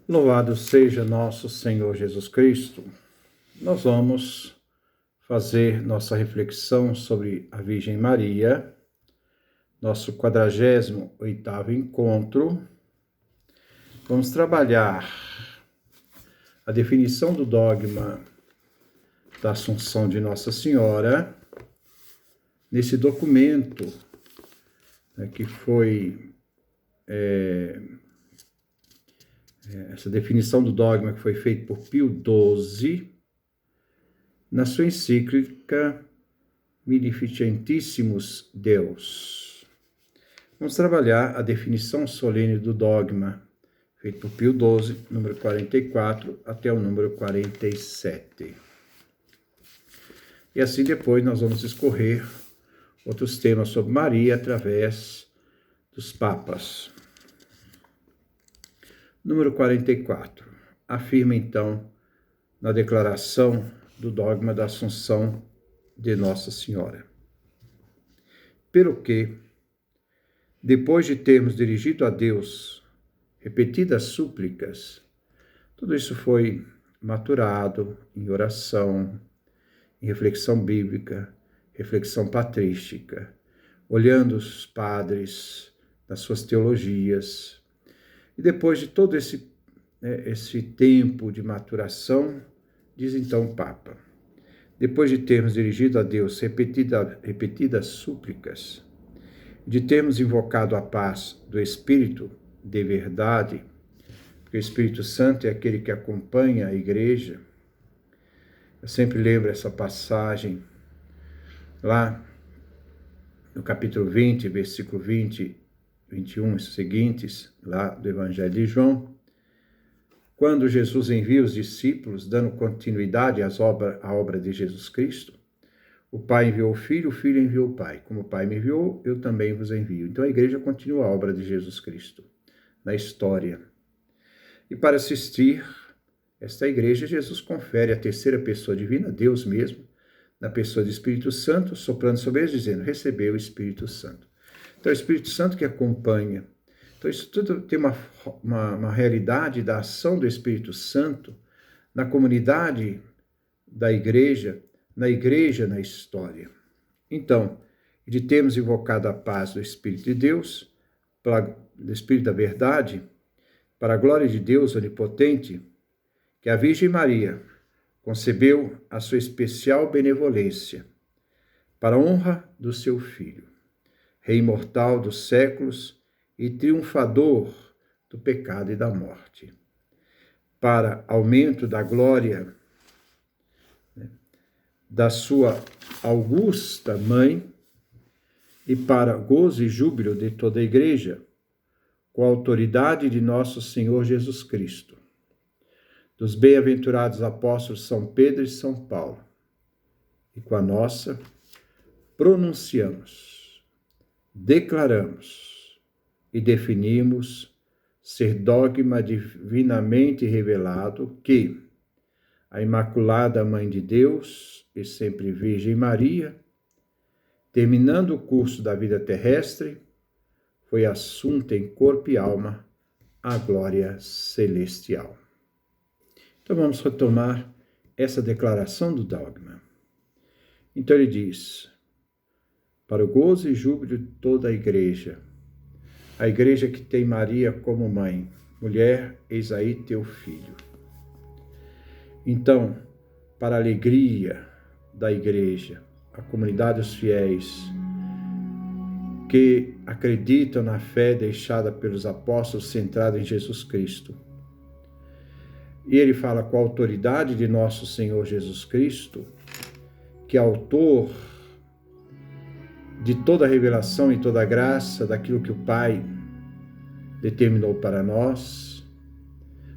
Louvado seja nosso Senhor Jesus Cristo. Nós vamos fazer nossa reflexão sobre a Virgem Maria, nosso 48º encontro. Vamos trabalhar a definição do dogma da Assunção de Nossa Senhora, nesse documento que foi essa definição do dogma que foi feita por Pio XII, na sua encíclica Magnificentissimus Deus. Vamos trabalhar a definição solene do dogma, feito por Pio XII, número 44, até o número 47. E assim depois nós vamos escorrer outros temas sobre Maria através dos papas. Número 44. Afirma então na declaração do dogma da Assunção de Nossa Senhora. Pelo que, depois de termos dirigido a Deus repetidas súplicas, tudo isso foi maturado em oração, em reflexão bíblica, reflexão patrística, olhando os padres nas suas teologias. E depois de todo esse tempo de maturação, diz então o Papa, depois de termos dirigido a Deus repetidas súplicas, de termos invocado a paz do Espírito de verdade, porque o Espírito Santo é aquele que acompanha a Igreja. Eu sempre lembro essa passagem lá no capítulo 20, versículo 20, 21 e seguintes, lá do Evangelho de João, quando Jesus envia os discípulos, dando continuidade à obra de Jesus Cristo, o Pai enviou o Filho enviou o Pai. Como o Pai me enviou, eu também vos envio. Então a Igreja continua a obra de Jesus Cristo na história. E para assistir esta Igreja, Jesus confere a terceira pessoa divina, Deus mesmo, na pessoa do Espírito Santo, soprando sobre eles, dizendo, recebeu o Espírito Santo. Então, é o Espírito Santo que acompanha. Então, isso tudo tem uma realidade da ação do Espírito Santo na comunidade da Igreja, na história. Então, de termos invocado a paz do Espírito de Deus, do Espírito da verdade, para a glória de Deus onipotente, que a Virgem Maria concebeu a sua especial benevolência, para a honra do seu Filho, Rei imortal dos séculos e triunfador do pecado e da morte, para aumento da glória da sua augusta mãe e para gozo e júbilo de toda a Igreja, com a autoridade de nosso Senhor Jesus Cristo, dos bem-aventurados apóstolos São Pedro e São Paulo, e com a nossa, pronunciamos, declaramos e definimos ser dogma divinamente revelado que a Imaculada Mãe de Deus e sempre Virgem Maria, terminando o curso da vida terrestre, foi assunta em corpo e alma à glória celestial. Então vamos retomar essa declaração do dogma. Então ele diz, para o gozo e júbilo de toda a Igreja que tem Maria como mãe, mulher, eis aí teu filho. Então, para a alegria da Igreja, a comunidade dos fiéis que acreditam na fé deixada pelos apóstolos centrada em Jesus Cristo. E ele fala com a autoridade de nosso Senhor Jesus Cristo, que é autor de toda a revelação e toda a graça daquilo que o Pai determinou para nós,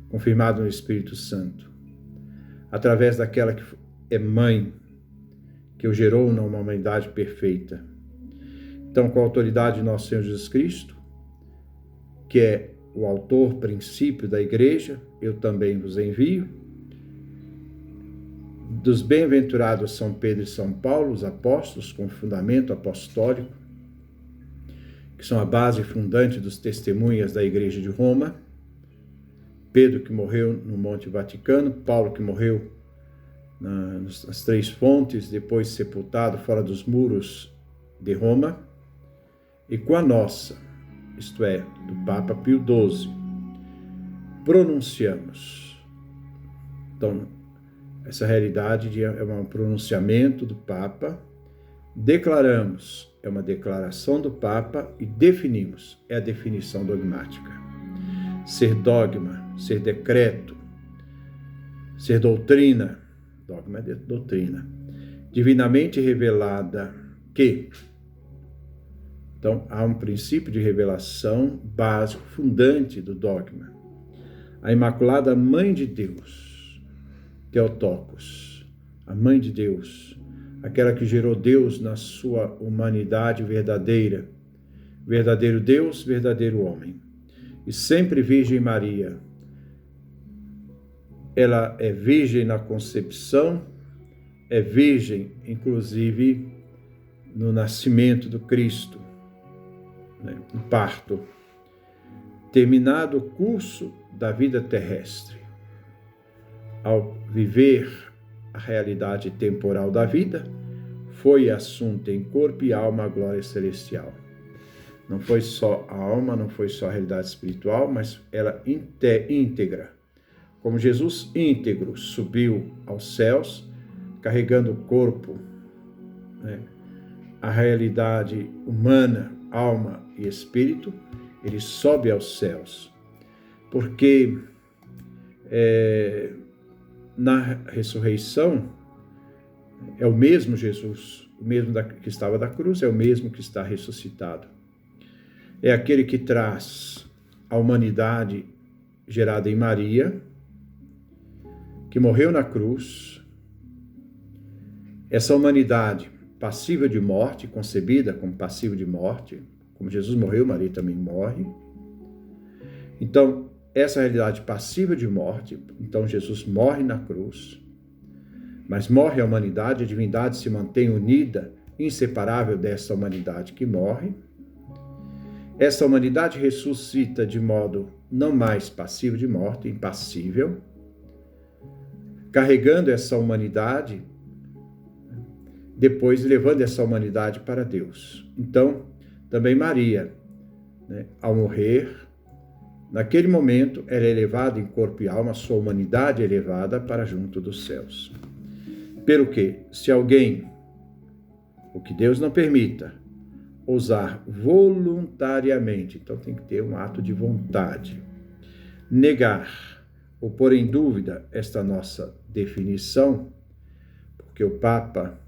confirmado no Espírito Santo, através daquela que é mãe, que o gerou numa humanidade perfeita. Então, com a autoridade de nosso Senhor Jesus Cristo, que é o autor, princípio da Igreja, eu também vos envio, dos bem-aventurados São Pedro e São Paulo, os apóstolos com fundamento apostólico, que são a base fundante dos testemunhas da Igreja de Roma, Pedro, que morreu no Monte Vaticano, Paulo, que morreu nas Três Fontes, depois sepultado fora dos muros de Roma, e com a nossa, isto é, do Papa Pio XII, pronunciamos. Então, essa realidade é um pronunciamento do Papa, declaramos, é uma declaração do Papa, e definimos, é a definição dogmática. Ser dogma, ser decreto, ser doutrina, dogma é doutrina, divinamente revelada que... Então, há um princípio de revelação básico, fundante do dogma. A Imaculada Mãe de Deus, Theotokos, a Mãe de Deus, aquela que gerou Deus na sua humanidade verdadeira, verdadeiro Deus, verdadeiro homem. E sempre Virgem Maria. Ela é virgem na concepção, é virgem, inclusive, no nascimento do Cristo, no parto. Terminado o curso da vida terrestre, ao viver a realidade temporal da vida, foi assunta em corpo e alma a glória celestial. Não foi só a alma, não foi só a realidade espiritual, mas ela íntegra. Como Jesus íntegro subiu aos céus, carregando o corpo, a realidade humana, alma e espírito, ele sobe aos céus. Porque na ressurreição é o mesmo Jesus, o mesmo que estava da cruz, é o mesmo que está ressuscitado. É aquele que traz a humanidade gerada em Maria, que morreu na cruz, essa humanidade passível de morte, concebida como passível de morte, como Jesus morreu, Maria também morre. Então, essa realidade passível de morte, então Jesus morre na cruz, mas morre a humanidade, a divindade se mantém unida, inseparável dessa humanidade que morre. Essa humanidade ressuscita de modo não mais passivo de morte, impassível, carregando essa humanidade, depois levando essa humanidade para Deus. Então, também Maria, ao morrer, naquele momento, ela é elevada em corpo e alma, sua humanidade é elevada para junto dos céus. Pelo que, se alguém, o que Deus não permita, ousar voluntariamente, então tem que ter um ato de vontade, negar ou pôr em dúvida esta nossa definição, porque o Papa,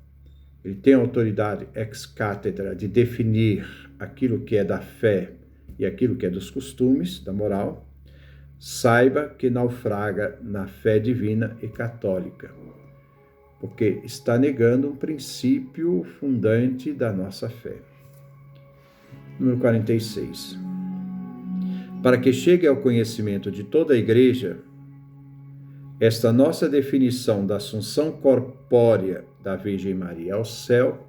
ele tem a autoridade ex cátedra de definir aquilo que é da fé e aquilo que é dos costumes, da moral, saiba que naufraga na fé divina e católica, porque está negando um princípio fundante da nossa fé. Número 46. Para que chegue ao conhecimento de toda a Igreja, esta nossa definição da assunção corpórea da Virgem Maria ao céu,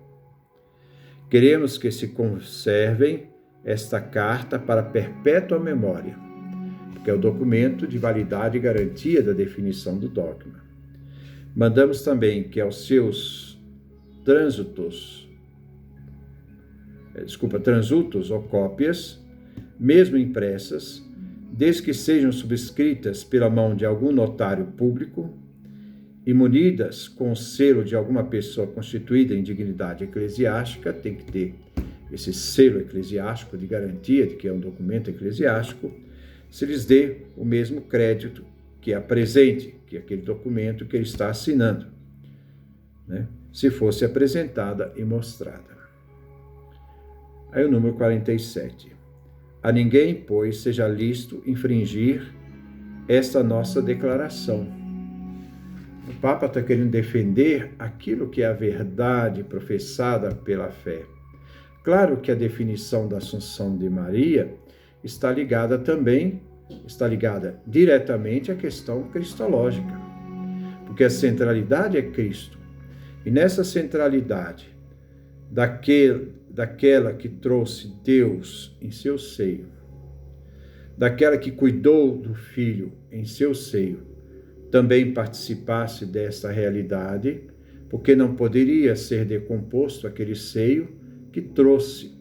queremos que se conservem esta carta para perpétua memória, porque é o documento de validade e garantia da definição do dogma. Mandamos também que aos seus transutos ou cópias, mesmo impressas, desde que sejam subscritas pela mão de algum notário público e munidas com o selo de alguma pessoa constituída em dignidade eclesiástica, tem que ter esse selo eclesiástico de garantia de que é um documento eclesiástico, se lhes dê o mesmo crédito que apresente, que é aquele documento que ele está assinando, se fosse apresentada e mostrada. Aí o número 47. A ninguém, pois, seja lícito infringir esta nossa declaração. O Papa está querendo defender aquilo que é a verdade professada pela fé. Claro que a definição da Assunção de Maria está ligada diretamente à questão cristológica, porque a centralidade é Cristo. E nessa centralidade daquela que trouxe Deus em seu seio, daquela que cuidou do filho em seu seio, também participasse desta realidade, porque não poderia ser decomposto aquele seio que trouxe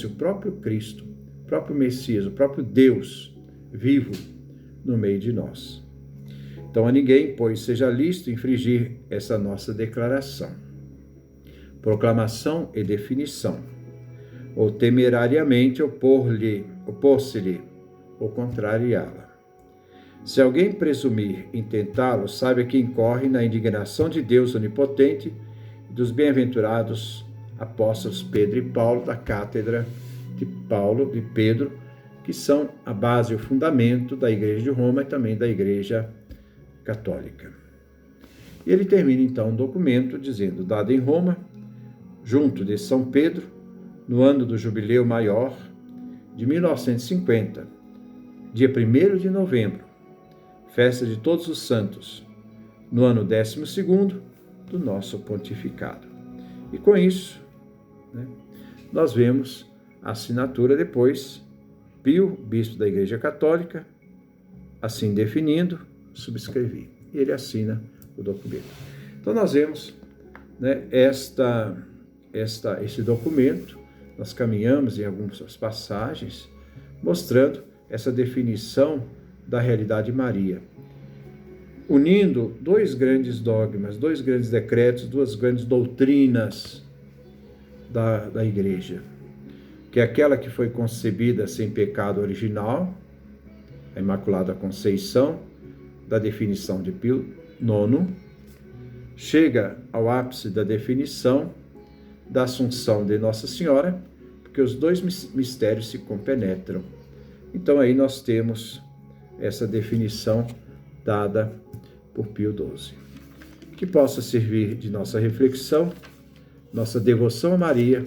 o próprio Cristo, o próprio Messias, o próprio Deus vivo no meio de nós. Então a ninguém, pois, seja lícito infringir essa nossa declaração, proclamação e definição, ou temerariamente opor-se-lhe ou contrariá-la. Se alguém presumir em tentá-lo, saiba que incorre na indignação de Deus onipotente e dos bem-aventurados apóstolos Pedro e Paulo, da cátedra de Pedro, que são a base e o fundamento da Igreja de Roma e também da Igreja Católica. E ele termina então um documento dizendo: dado em Roma, junto de São Pedro, no ano do Jubileu Maior de 1950, dia 1º de novembro, festa de Todos os Santos, no ano 12º do nosso pontificado. E com isso, nós vemos a assinatura depois, Pio, bispo da Igreja Católica, assim definindo, subscrevi. E ele assina o documento. Então nós vemos esse documento, nós caminhamos em algumas passagens, mostrando essa definição da realidade de Maria, unindo dois grandes dogmas, dois grandes decretos, duas grandes doutrinas da Igreja, que é aquela que foi concebida sem pecado original, a Imaculada Conceição, da definição de Pio IX, chega ao ápice da definição da Assunção de Nossa Senhora, porque os dois mistérios se compenetram. Então aí nós temos essa definição dada por Pio XII. Que possa servir de nossa reflexão, nossa devoção a Maria,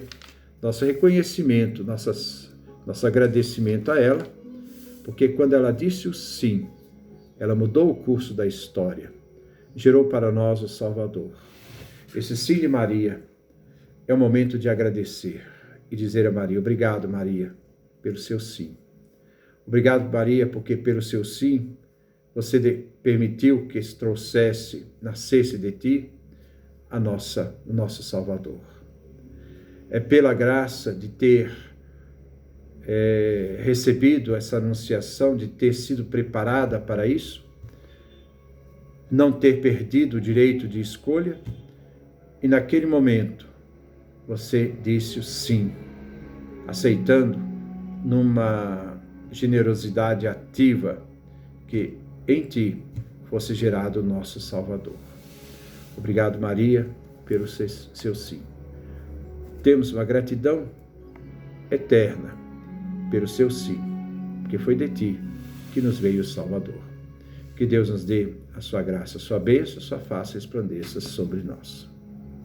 nosso reconhecimento, nosso agradecimento a ela, porque quando ela disse o sim, ela mudou o curso da história, gerou para nós o Salvador. Esse sim de Maria é o momento de agradecer e dizer a Maria: obrigado, Maria, pelo seu sim. Obrigado, Maria, porque pelo seu sim, você permitiu que nascesse de ti o nosso Salvador. É pela graça de ter recebido essa anunciação, de ter sido preparada para isso, não ter perdido o direito de escolha, e naquele momento você disse o sim, aceitando numa generosidade ativa que em ti fosse gerado o nosso Salvador. Obrigado, Maria, pelo seu sim. Temos uma gratidão eterna pelo seu sim, porque foi de ti que nos veio o Salvador. Que Deus nos dê a sua graça, a sua bênção, a sua face resplandeça sobre nós.